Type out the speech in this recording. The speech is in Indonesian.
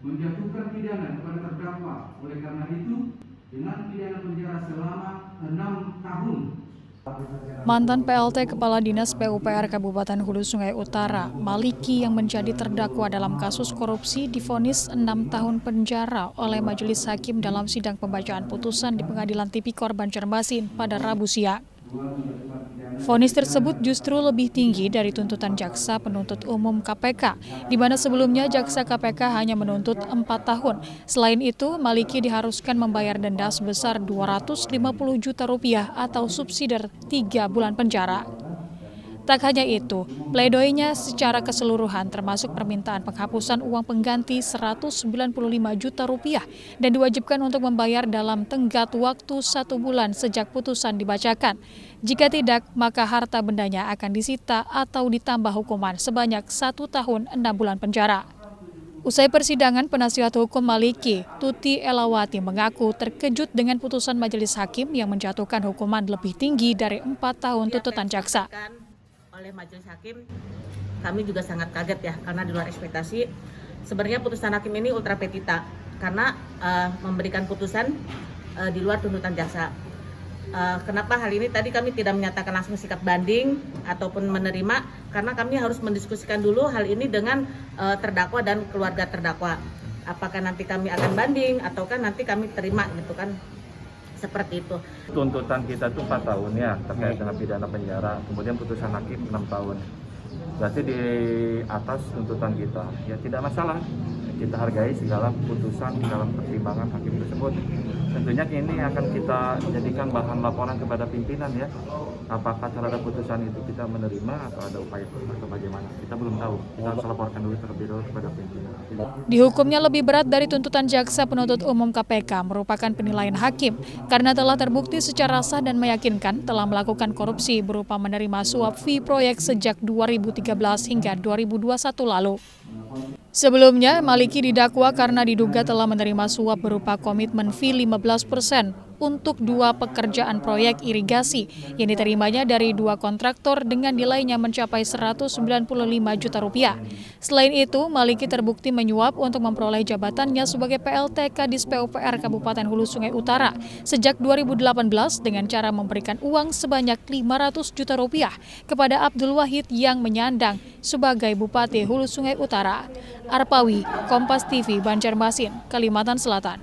menjatuhkan pidana kepada terdakwa. Oleh karena itu, dengan pidana penjara selama 6 tahun. Mantan PLT Kepala Dinas PUPR Kabupaten Hulu Sungai Utara, Maliki, yang menjadi terdakwa dalam kasus korupsi divonis 6 tahun penjara oleh Majelis Hakim dalam sidang pembacaan putusan di Pengadilan Tipikor Banjarmasin pada Rabu siang. Vonis tersebut justru lebih tinggi dari tuntutan jaksa penuntut umum KPK, di mana sebelumnya jaksa KPK hanya menuntut 4 tahun. Selain itu, Maliki diharuskan membayar denda sebesar Rp250 juta atau subsidi 3 bulan penjara. Tak hanya itu, pledoinya secara keseluruhan termasuk permintaan penghapusan uang pengganti Rp195 juta dan diwajibkan untuk membayar dalam tenggat waktu 1 bulan sejak putusan dibacakan. Jika tidak, maka harta bendanya akan disita atau ditambah hukuman sebanyak 1 tahun 6 bulan penjara. Usai persidangan, penasihat hukum Maliki, Tuti Elawati, mengaku terkejut dengan putusan majelis hakim yang menjatuhkan hukuman lebih tinggi dari 4 tahun tuntutan jaksa. Oleh majelis hakim, kami juga sangat kaget ya, karena di luar ekspektasi. Sebenarnya putusan hakim ini ultra petita karena memberikan putusan di luar tuntutan jaksa. Kenapa hal ini tadi kami tidak menyatakan langsung sikap banding ataupun menerima, karena kami harus mendiskusikan dulu hal ini dengan terdakwa dan keluarga terdakwa. Apakah nanti kami akan banding ataukah nanti kami terima gitu kan. Seperti itu. Tuntutan kita itu 4 tahun ya terkait dengan pidana penjara, kemudian putusan hakim 6 tahun. Berarti di atas tuntutan kita, ya tidak masalah. Kita hargai segala putusan dalam pertimbangan hakim tersebut. Tentunya ini akan kita jadikan bahan laporan kepada pimpinan ya. Apakah terhadap putusan itu kita menerima atau ada upaya atau bagaimana? Kita belum tahu. Kita harus laporkan dulu terlebih dahulu kepada pimpinan. Dihukumnya lebih berat dari tuntutan jaksa penuntut umum KPK merupakan penilaian hakim karena telah terbukti secara sah dan meyakinkan telah melakukan korupsi berupa menerima suap fee proyek sejak 2013 hingga 2021 lalu. Sebelumnya, Maliki didakwa karena diduga telah menerima suap berupa komitmen fee 15% untuk 2 pekerjaan proyek irigasi yang diterimanya dari 2 kontraktor dengan nilainya mencapai Rp195 juta. Selain itu, Maliki terbukti menyuap untuk memperoleh jabatannya sebagai PLT Kadis PUPR Kabupaten Hulu Sungai Utara sejak 2018 dengan cara memberikan uang sebanyak Rp500 juta kepada Abdul Wahid yang menyandang sebagai Bupati Hulu Sungai Utara. Arpawi, Kompas TV, Banjarmasin, Kalimantan Selatan.